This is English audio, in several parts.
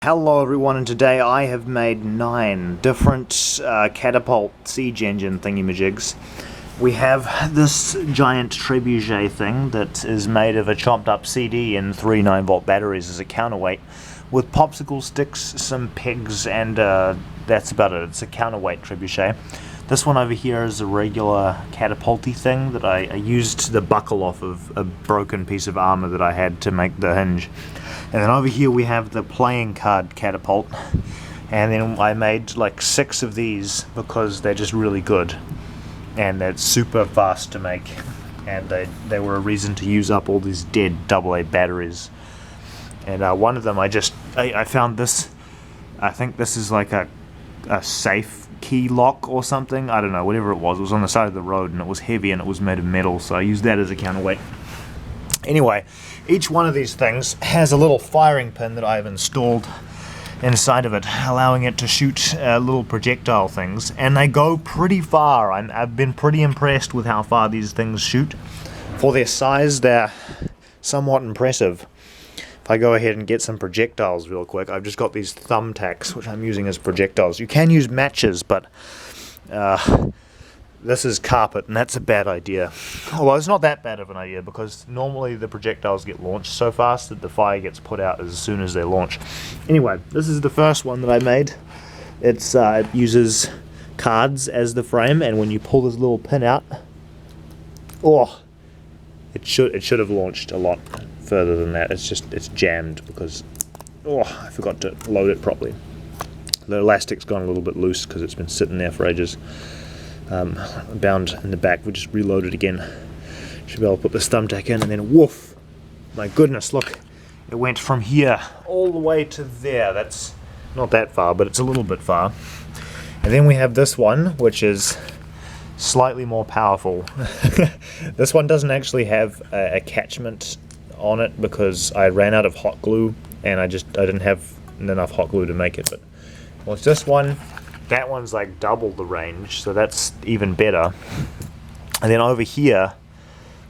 Hello everyone, and today I have made 9 different catapult siege engine thingy-majigs. We have this giant trebuchet thing that is made of a chopped up CD and 3 9-volt batteries as a counterweight, with popsicle sticks, some pegs, and that's about it. It's a counterweight trebuchet. This one over here is a regular catapulty thing that I used the buckle off of a broken piece of armor that I had to make the hinge. And then over here we have the playing card catapult, and then I made like 6 of these because they're just really good and they're super fast to make, and they were a reason to use up all these dead AA batteries. And one of them I found this. I think this is like a safe key lock or something, I don't know, whatever it was on the side of the road, and it was heavy and it was made of metal, so I used that as a counterweight. Anyway, each one of these things has a little firing pin that I've installed inside of it, allowing it to shoot little projectile things, and they go pretty far. I've been pretty impressed with how far these things shoot. For their size, they're somewhat impressive. If I go ahead and get some projectiles real quick, I've just got these thumbtacks which I'm using as projectiles. You can use matches, but this is carpet, and that's a bad idea. Although it's not that bad of an idea, because normally the projectiles get launched so fast that the fire gets put out as soon as they launch. Anyway, this is the first one that I made. It uses cards as the frame, and when you pull this little pin out, it should have launched a lot further than that. It's jammed because I forgot to load it properly. The elastic's gone a little bit loose because it's been sitting there for ages. Bound in the back. We just reload it again. Should be able to put this thumbtack in, and then woof! My goodness, look! It went from here all the way to there. That's not that far, but it's a little bit far. And then we have this one, which is slightly more powerful. This one doesn't actually have a catchment on it because I ran out of hot glue, and I didn't have enough hot glue to make it. But well, it's this one. That one's like double the range, so that's even better. And then over here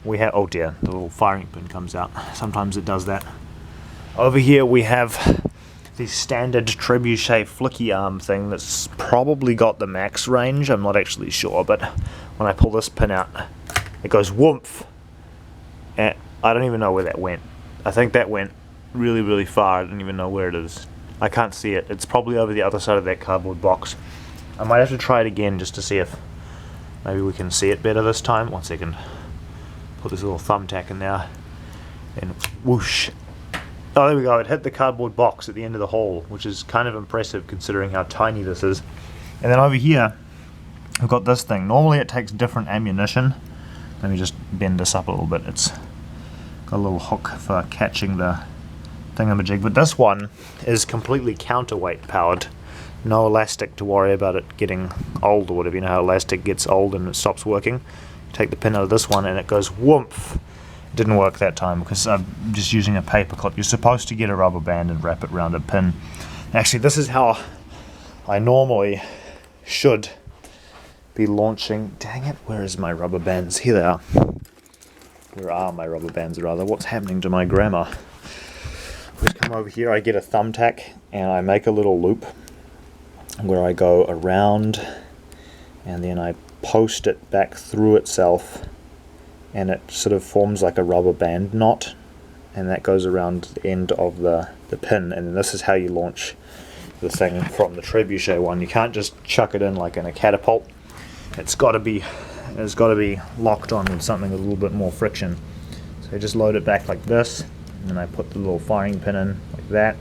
we have, oh dear, the little firing pin comes out. Sometimes it does that. Over here we have the standard trebuchet flicky arm thing that's probably got the max range. I'm not actually sure, but when I pull this pin out, it goes whoomph. And I don't even know where that went. I think that went really, really far. I don't even know where it is. I can't see it. It's probably over the other side of that cardboard box. I might have to try it again just to see if maybe we can see it better this time. 1 second. Put this little thumbtack in there. And whoosh. Oh, there we go. It hit the cardboard box at the end of the hole, which is kind of impressive considering how tiny this is. And then over here, we've got this thing. Normally it takes different ammunition. Let me just bend this up a little bit. It's got a little hook for catching the thingamajig, but this one is completely counterweight powered. No elastic to worry about it getting old or whatever. You know how elastic gets old and it stops working? You take the pin out of this one and it goes whoomph. It didn't work that time because I'm just using a paper clip. You're supposed to get a rubber band and wrap it around a pin. Actually, this is how I normally should be launching. Dang it, where is my rubber bands? Here they are. Where are my rubber bands, rather? What's happening to my grammar? Just come over here, I get a thumbtack and I make a little loop where I go around, and then I post it back through itself, and it sort of forms like a rubber band knot, and that goes around the end of the pin. And then this is how you launch the thing from the trebuchet one. You can't just chuck it in like in a catapult. It's got to be locked on with something with a little bit more friction. So you just load it back like this, and then I put the little firing pin in like that,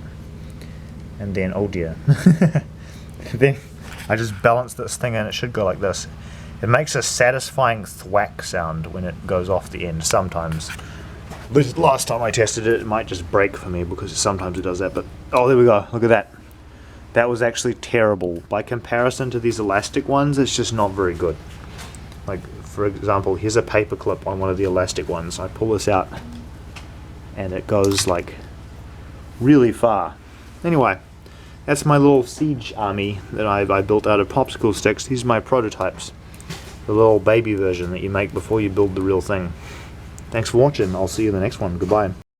and then, oh dear, then I just balance this thing and it should go like this. It makes a satisfying thwack sound when it goes off the end sometimes. But last time I tested it, it might just break for me because sometimes it does that, but oh, there we go, look at that. That was actually terrible. By comparison to these elastic ones, it's just not very good. Like, for example, here's a paper clip on one of the elastic ones. I pull this out and it goes like really far. Anyway, that's my little siege army that I built out of popsicle sticks. These are my prototypes. The little baby version that you make before you build the real thing. Thanks for watching. I'll see you in the next one. Goodbye.